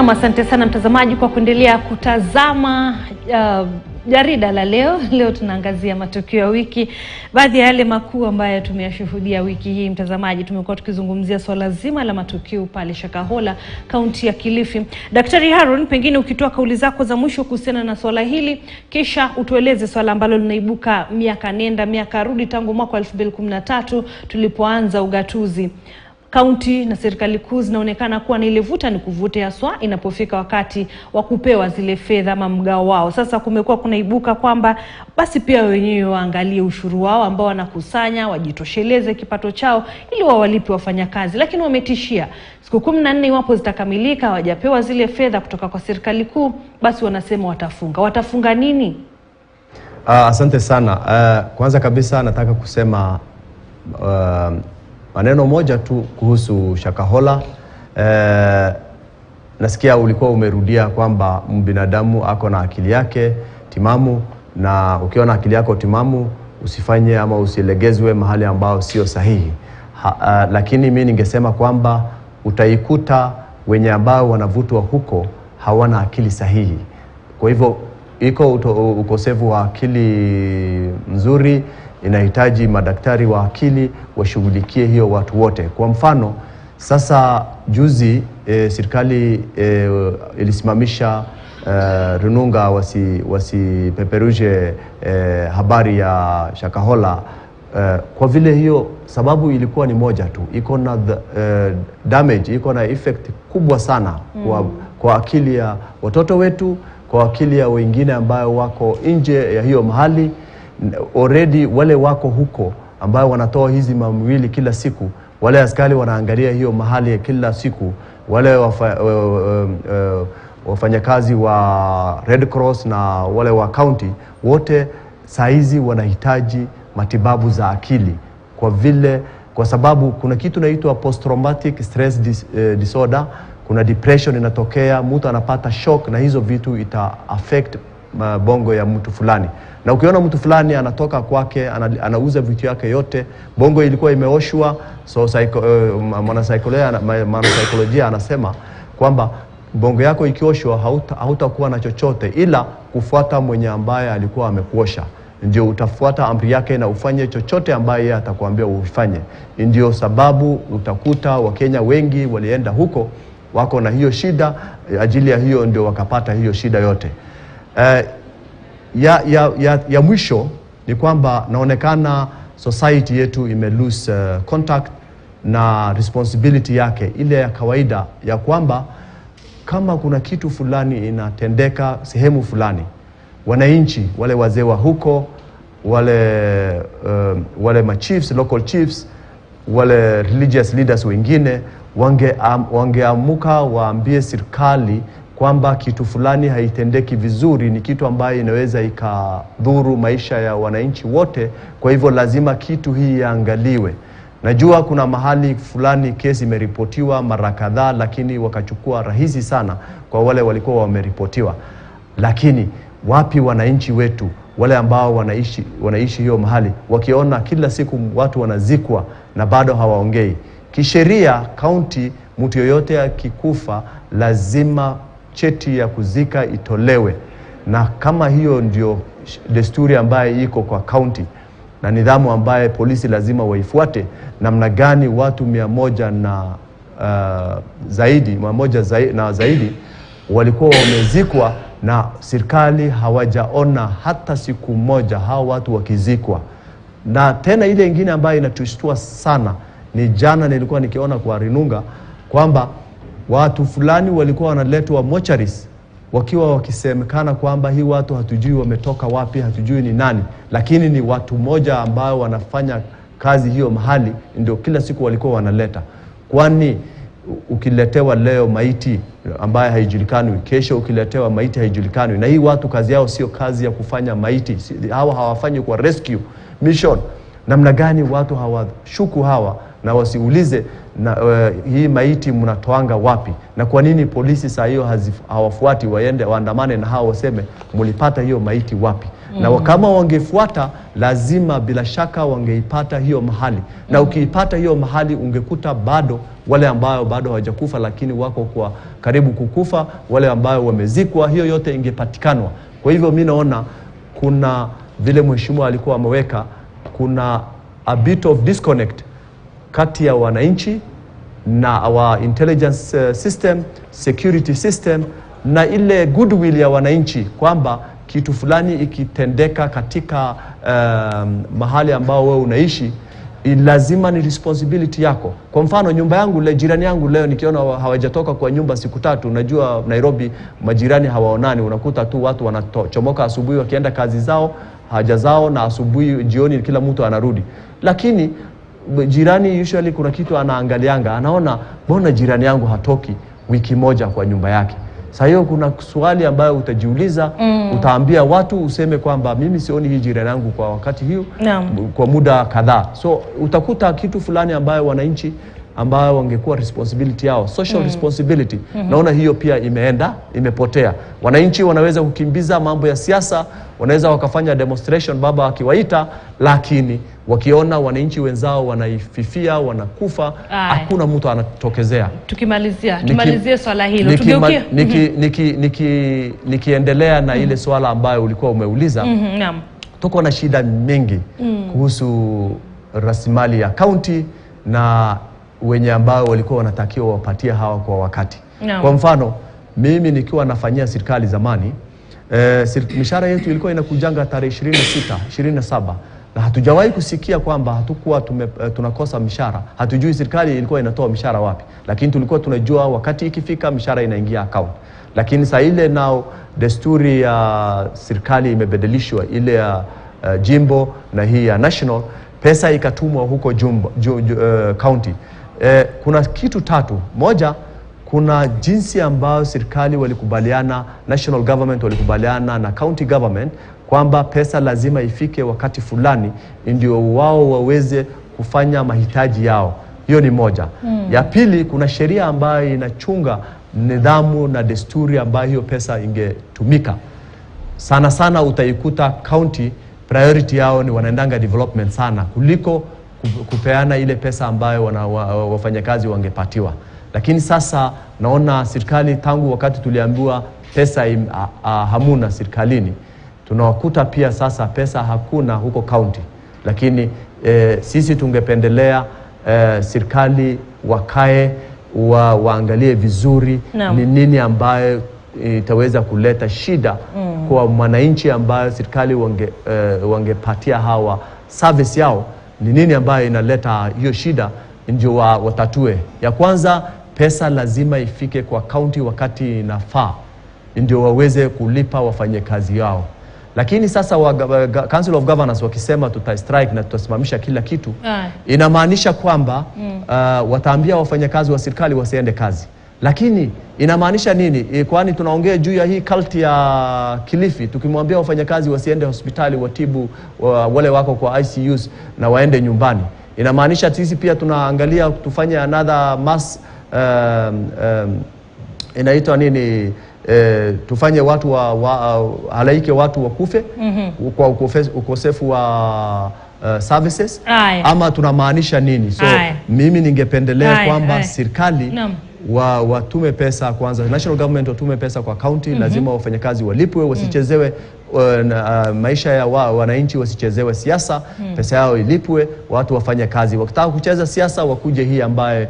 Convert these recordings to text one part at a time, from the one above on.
Na asante sana mtazamaji kwa kuendelea kutazama jarida la leo. Leo tunaangazia matukio ya wiki, baadhi ya yale makuu ambayo tumeyashuhudia wiki hii. Mtazamaji, tumekuwa tukizungumzia swala zima la matukio pale Shakahola, kaunti ya Kilifi. Daktari Harun, pengine ukitoa kauli zako za mwisho kuhusiana na swala hili, kisha utueleze swala ambalo linaibuka miaka nenda miaka rudi tangu mwaka 2013 tulipoanza ugatuzi. Kaunti na serikali kuu zinaonekana kuwa na ile vuta ni kuvute haswa inapofika wakati wa kupewa zile fedha ama mgao wao. Sasa kumekuwa kunaibuka kwamba basi pia wenyewe waangalie ushuru wao ambao wanakusanya, wajitosheleze kipato chao ili wawalipe wafanyakazi. Lakini wametishia siku 14 iwapo zitakamilika hawajapewa zile fedha kutoka kwa serikali kuu, basi wanasema watafunga. Watafunga nini? Asante sana. Kwanza kabisa nataka kusema maneno moja tu kuhusu Shakahola. Nasikia ulikuwa umerudia kwamba mbinadamu ako na akili yake timamu, na ukiona akili yako timamu usifanye ama usilegezwe mahali ambao sio sahihi. Lakini mimi ningesema kwamba utaikuta wenye ambao wanavutwa huko hawana akili sahihi. Kwa hivyo iko ukosefu wa akili nzuri, inahitaji madaktari wa akili washughulikie hiyo watu wote. Kwa mfano, sasa juzi serikali ilisimamisha rununga wasipeperushe habari ya Shakahola kwa vile hiyo sababu ilikuwa ni moja tu, iko na damage, iko na effect kubwa sana kwa akili ya watoto wetu, kwa akili ya wengine ambao wako nje ya hiyo mahali. Already wale wako huko ambao wanatoa hizi mamwili kila siku, wale askari wanaangalia hiyo mahali kila siku, wale wafanyakazi wa Red Cross na wale wa county wote saizi wanahitaji matibabu za akili, kwa sababu kuna kitu inaitwa post traumatic stress disorder, kuna depression inatokea, mtu anapata shock, na hizo vitu ita affect bongo ya mtu fulani. Na ukiona mtu fulani anatoka kwake anauza vitu yake yote, bongo ilikuwa imeoshwa, so mwanasaikolojia anasema kwamba bongo yako ikioshwa hautakuwa na chochote ila kufuata mwenye ambaye alikuwa amekuosha. Ndio utafuata amri yake na ufanye chochote ambaye yeye atakwambia ufanye. Ndio sababu utakuta Wakenya wengi walienda huko wako na hiyo shida, ajili ya hiyo ndio wakapata hiyo shida yote. Ya mwisho ni kwamba naonekana society yetu lose contact na responsibility yake ile ya kawaida ya kwamba kama kuna kitu fulani inatendeka sehemu fulani, wananchi wale wazee wa huko, wale chiefs, local chiefs, wale religious leaders wengine wangeamuka waambie serikali kwamba kitu fulani haitendeki vizuri, ni kitu ambayo inaweza ikadhuru maisha ya wananchi wote. Kwa hivyo lazima kitu hii iangaliwe. Najua kuna mahali fulani kesi imeripotiwa mara kadhaa, lakini wakachukua rahisi sana kwa wale walikuwa wameripotiwa. Lakini wapi wananchi wetu wale ambao wanaishi hiyo mahali, wakiona kila siku watu wanazikwa na bado hawaongei? Kisheria county, mtu yoyote akikufa lazima cheti ya kuzika itolewe, na kama hiyo ndio desturi ambaye iko kwa county na nidhamu ambaye polisi lazima waifuate, namna gani watu 100 na zaidi walikuwa wamezikwa na serikali hawajaona hata siku moja hao watu wakizikwa? Na tena ile ingine ambayo inatushtua sana ni jana nilikuwa nikiona kwa rinunga kwamba watu fulani walikuwa wanaletwa mortuaries wakiwa wakisemekana kwamba hii watu hatujui wametoka wapi, hatujui ni nani, lakini ni watu moja ambao wanafanya kazi hiyo mahali ndio kila siku walikuwa wanaleta. Kwani ukiletewa leo maiti ambaye haijulikani, kesho ukiletewa maiti haijulikani, na hii watu kazi yao sio kazi ya kufanya maiti, hawa hawafanyi kwa rescue mission, namna gani watu hawashuku hawa na wasiulize hii maiti mnatoanga wapi? Na kwa nini polisi saa hiyo hawafuati waende waandamane na hao waseme mlipata hiyo maiti wapi? Na kama wangefuata, lazima bila shaka wangeipata hiyo mahali. Na ukiipata hiyo mahali, ungekuta bado wale ambao bado hawajakufa lakini wako kwa karibu kukufa, wale ambao wamezikwa, hiyo yote ingepatikanwa. Kwa hivyo mimi naona kuna vile mheshimiwa alikuwa ameweka, kuna a bit of disconnect kati ya wananchi na our intelligence system, security system, na ile goodwill ya wananchi kwamba kitu fulani ikitendeka katika mahali ambao wewe unaishi, lazima ni responsibility yako. Kwa mfano nyumba yangu, jirani yangu leo nikiona hawajatoka kwa nyumba siku 3, unajua Nairobi majirani hawaonani, unakuta tu watu wanachomoka asubuhi wakienda kazi zao, haja zao, na asubuhi jioni kila mtu anarudi. Lakini jirani usually kuna kitu anaangalianga, anaona mbona jirani yangu hatoki wiki moja kwa nyumba yake. Sasa hiyo kuna swali ambayo utajiuliza, utaambia watu, useme kwamba mimi sioni hii jirani yangu kwa wakati hiyo kwa muda kadhaa. So utakuta kitu fulani ambayo wananchi ambao wangekuwa responsibility yao, social responsibility, naona hiyo pia imepotea. Wananchi wanaweza kukimbiza mambo ya siasa, wanaweza wakafanya demonstration baba akiwaita, lakini wakiona wananchi wenzao wanaififia, wanakufa, hakuna mtu anatokezea. Tumalizie swala hilo. Tugeukie nikiendelea na ile swala ambayo ulikuwa umeuliza. Tuko na shida mingi kuhusu rasilimali ya county na wenye ambao walikuwa wanatakiwa wapatie hawa kwa wakati. Kwa mfano, mimi nikiwa nafanyia serikali zamani, mishahara yetu ilikuwa inakujanga tarehe 26, 27, na hatujawahi kusikia kwamba hatukuwa tunakosa mishahara. Hatujui serikali ilikuwa inatoa mishahara wapi, lakini tulikuwa tunajua wakati ikifika mishahara inaingia account. Lakini saa ile nao desturi ya serikali imebadilishwa, ile ya jimbo na hii ya national, pesa ikatumwa huko county. Kuna kitu 3. Moja, kuna jinsi ambayo serikali walikubaliana, national government walikubaliana na county government kwamba pesa lazima ifike wakati fulani ndio wao waweze kufanya mahitaji yao. Hiyo ni moja. Ya pili, kuna sheria ambayo inachunga nidhamu na desturi ambayo hiyo pesa ingetumika. Sana sana utaikuta county priority yao ni wanaendanga development sana kuliko kupeana ile pesa ambayo wafanyakazi wangepatiwa. Lakini sasa naona serikali tangu wakati tuliambiwa pesa hamuna serikalini, tunawakuta pia sasa pesa hakuna huko county. Lakini sisi tungependelea serikali wakae waangalie vizuri ni nini ambayo itaweza kuleta shida kwa mwananchi ambayo serikali wangepatia hawa service yao, ni nini ambayo inaleta hiyo shida ndio watatue. Ya kwanza, pesa lazima ifike kwa county wakati inafaa ndio waweze kulipa wafanyakazi yao. Lakini sasa Council of Governors wakisema tutastrike na tutasimamisha kila kitu, inamaanisha kwamba wataambia wafanyakazi wa serikali wasiende kazi. Lakini inamaanisha nini? Kwani tunaongea juu ya hii cult ya Kilifi, tukimwambia wafanyakazi wasiende hospitali watibu wale wako kwa ICUs na waende nyumbani, inamaanisha sisi pia tunaangalia tufanye another mass inaitwa nini, tufanye watu halaike watu wakufe kwa ukosefu wa services, ama tunamaanisha nini? So mimi ningependelea kwamba serikali watume pesa kwanza, national government watume pesa kwa county. Lazima wafanyakazi walipwe, wasichezewe maisha ya wananchi, wasichezewe siasa. Pesa yao ilipwe, watu wafanye kazi. Wakitaka kucheza siasa wakuje hii ambaye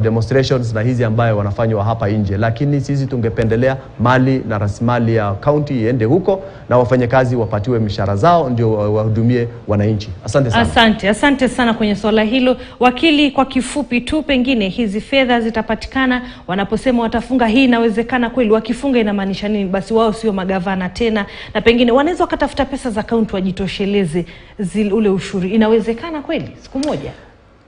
demonstrations na hizi ambaye wanafanywa hapa nje. Lakini sisi tungependelea mali na rasilimali ya county iende huko na wafanyakazi wapatiwe mishahara zao ndio wahudumie wananchi. Asante sana. Asante sana kwenye swala hilo. Wakili, kwa kifupi tu, pengine hizi fedha zitapatikana wanaposema watafunga, hii inawezekana kweli? Wakifunga inamaanisha nini? Basi wao sio magavana tena, na pengine wanaweza wakatafuta pesa za county wajitosheleze ule ushuru. Inawezekana kweli siku moja?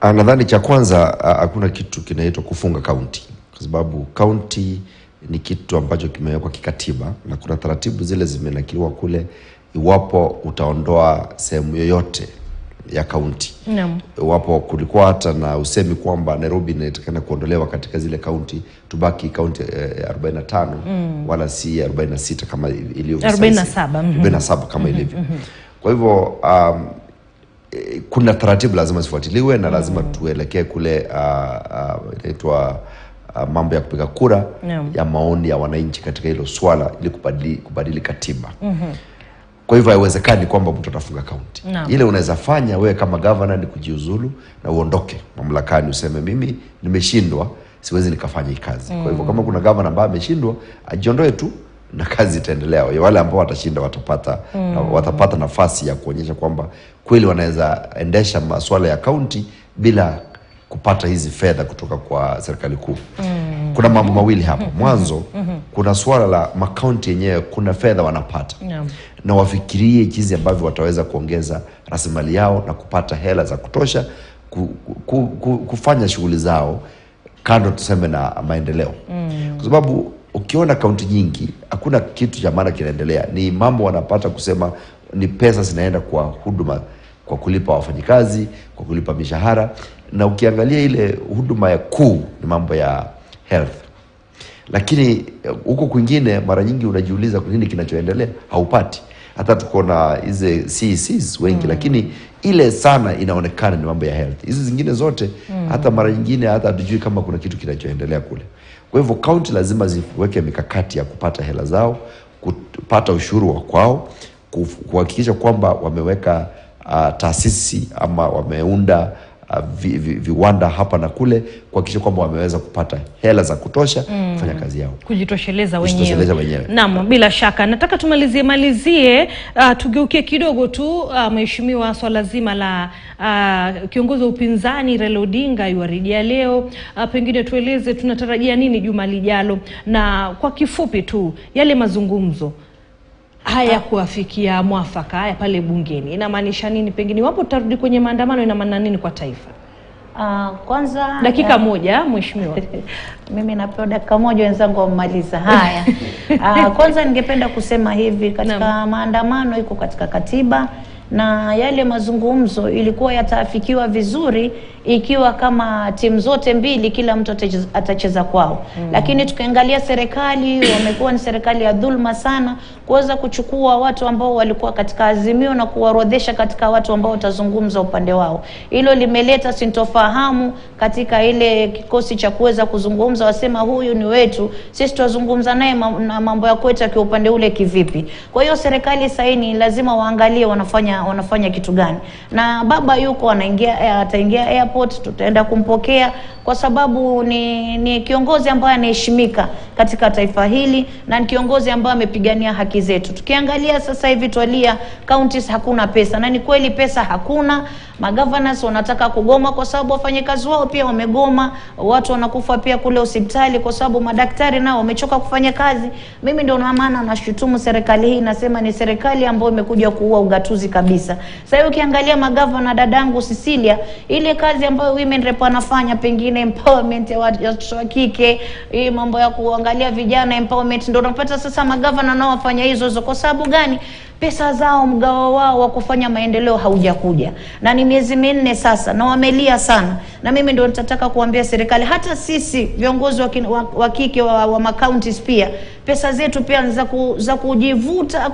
Nadhani cha kwanza, hakuna kitu kinaitwa kufunga county, kwa sababu county ni kitu ambacho kimewekwa kikatiba na kuna taratibu zile zimenakiliwa kule. Iwapo utaondoa sehemu yoyote ya kaunti. Naam. Wapo kulikuwa hata na usemi kwamba Nairobi inatakana kuondolewa katika zile kaunti, tubaki kaunti 45 wala si 46 kama ilivyo 47 kama ilivyo. Kwa hivyo kuna taratibu lazima zifuatiliwe na lazima tuelekee kule inaitwa mambo ya kupiga kura ya maoni ya wananchi katika hilo swala ili kubadili katiba. Kwa hivyo haiwezekani kwamba mtu atafunga kaunti. Ile unaweza fanya wewe kama governor ni kujiuzulu na uondoke mamlakani, useme mimi nimeshindwa, siwezi nikafanya hii kazi. Kwa hivyo kama kuna governor ambaye ameshindwa, ajiondoe tu na kazi itaendelea. Wale ambao watashinda watapata nafasi ya kuonyesha kwamba kweli wanaweza endesha masuala ya kaunti bila kupata hizi fedha kutoka kwa serikali kuu. Kuna mambo mawili hapa. Mwanzo kuna swala la makaunti yenyewe, kuna fedha wanapata. Na wafikirie jinsi ambavyo wataweza kuongeza rasilimali yao na kupata hela za kutosha kufanya shughuli zao kando tuseme na maendeleo. Kwa sababu ukiona kaunti nyingi hakuna kitu cha maana kinaendelea. Ni mambo wanapata kusema ni pesa zinaenda kwa huduma, kwa kulipa wafanyikazi, kwa kulipa mishahara, na ukiangalia ile huduma ya kuu ni mambo ya health. Lakini huko kwingine mara nyingi unajiuliza kwa nini kinachoendelea haupati. Hata tuko na hizo CECs wengi lakini ile sana inaonekana ni mambo ya health. Hizo zingine zote hata mara nyingine hata hatujui kama kuna kitu kinachoendelea kule. Kwa hivyo county lazima ziweke mikakati ya kupata hela zao, kupata ushuru wa kwao, kuhakikisha kwamba wameweka taasisi ama wameunda viwanda hapa na kule, kuhakikisha kwamba wameweza kupata hela za kutosha kufanya kazi yao, kujitosheleza wenyewe. Naam, bila shaka nataka tumalizie tugeukie kidogo tu mheshimiwa, swala zima la kiongozi wa upinzani Raila Odinga yuarejea leo. Pengine tueleze tunatarajia nini juma lijalo, na kwa kifupi tu yale mazungumzo haya kuafikia mwafaka haya pale bungeni inamaanisha nini? Pengine wapo tutarudi kwenye maandamano, ina maana nini kwa taifa? Kwanza dakika moja mheshimiwa. Mimi napewa dakika moja, wenzangu wamaliza. Haya. Kwanza ningependa kusema hivi, katika maandamano iko katika katiba, na yale mazungumzo ilikuwa yataafikiwa vizuri ikiwa kama timu zote mbili kila mtu atacheza kwao. Lakini tukiangalia serikali wamekuwa ni serikali ya dhulma sana, kuweza kuchukua watu ambao walikuwa katika azimio na kuwarodhesha katika watu ambao watazungumza upande wao. Hilo limeleta sintofahamu katika ile kikosi cha kuweza kuzungumza, wasema huyu ni wetu, sisi tutazungumza naye na mambo ya kwetu kwa upande ule kivipi. Kwa hiyo serikali sasa ni lazima waangalie wanafanya kitu gani. Na baba yuko ataingia airport, tutaenda kumpokea kwa sababu ni kiongozi ambaye anaheshimika katika taifa hili na ni kiongozi ambaye amepigania haki zetu. Tukiangalia sasa hivi twalia counties hakuna pesa, na ni kweli pesa hakuna. Magovernors wanataka kugoma kwa sababu wafanyakazi wao pia wamegoma, watu wanakufa pia kule hospitali kwa sababu madaktari nao wamechoka kufanya kazi. Mimi ndio maana nashutumu serikali hii, nasema ni serikali ambayo imekuja kuua ugatuzi kabisa. Sasa hiyo ukiangalia magovernor, dadangu Cecilia, ile kazi ambayo women rep wanafanya, pengine empowerment ya watoto wa kike, hii mambo ya kuangalia vijana empowerment, ndio unapata sasa magovernor nao wafanya hizo. Kwa sababu gani? Pesa zao, mgao wao wa kufanya maendeleo haujakuja. Na ni miezi 4 sasa na wamelia sana. Na mimi ndio nitataka kuambia serikali, hata sisi viongozi wa kike wa counties pia, pesa zetu pia za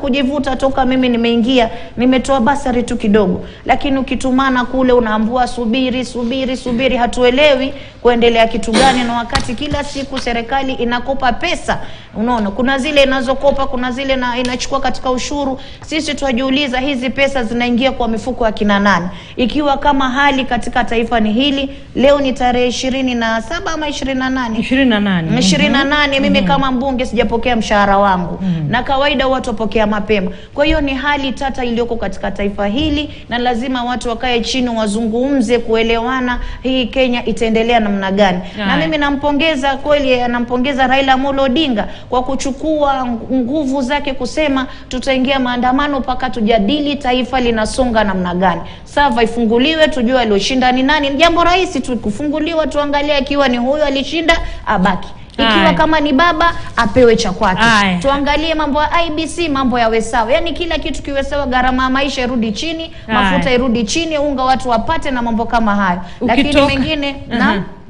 kujivuta toka mimi nimeingia, nimetoa basari tu kidogo. Lakini ukitumana kule unaambua subiri, hatuelewi kuendelea kitu gani, na wakati kila siku serikali inakopa pesa. Unaona, kuna zile inazokopa, kuna zile inachukua katika ushuru. Sisi tunajiuliza hizi pesa zinaingia kwa mifuko ya kina nani? Ikiwa kama hali katika taifa ni hili, leo ni tarehe 27 ama 28. Mimi kama mbunge sijapokea mshahara wangu. Na kawaida watu wapokea mapema. Kwa hiyo ni hali tata iliyoko katika taifa hili, na lazima watu wakae chini wazungumze kuelewana hii Kenya itaendelea namna gani. Na mimi nampongeza kweli, nampongeza Raila Odinga kwa kuchukua nguvu zake kusema tutaingia maandamano mpaka tujadili taifa linasonga namna gani. Sava ifunguliwe tujue alioshinda ni nani. Jambo rahisi tu kufunguliwa, tuangalie ikiwa ni huyo alishinda abaki. Ikiwa kama ni baba apewe cha kwake. Tuangalie mambo ya IBC, mambo yawe sawa. Yaani kila kitu kiwe sawa, gharama ya maisha irudi chini, mafuta irudi chini, unga watu wapate na mambo kama hayo. Lakini mengine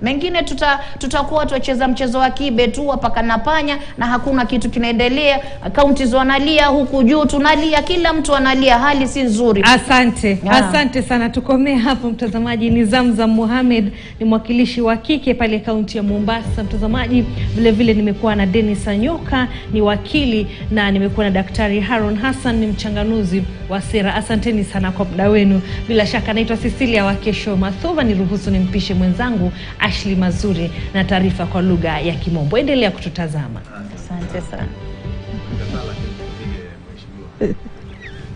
mengine tutakuwa tucheza mchezo wa kibe tu hapa na panya na hakuna kitu kinaendelea. Akaunti wanalia, huku juu tunalia, kila mtu analia, hali si nzuri. Asante sana. Tukomee hapo mtazamaji. Ni Zamzam Mohammed, ni mwakilishi wa kike pale kaunti ya Mombasa mtazamaji. Vile vile nimekuwa na Anyoka, ni wakili, na nimekuwa na Daktari Harun Hassan, ni mchanganuzi wa sera. Asanteni sana kwa muda wenu. Bila shaka naitwa Cecilia wa Kesho Mathuva, niruhusu nimpishe mwenzangu Ashley Mazuri na taarifa kwa lugha ya Kimombo. Endelea kututazama. Asante sana.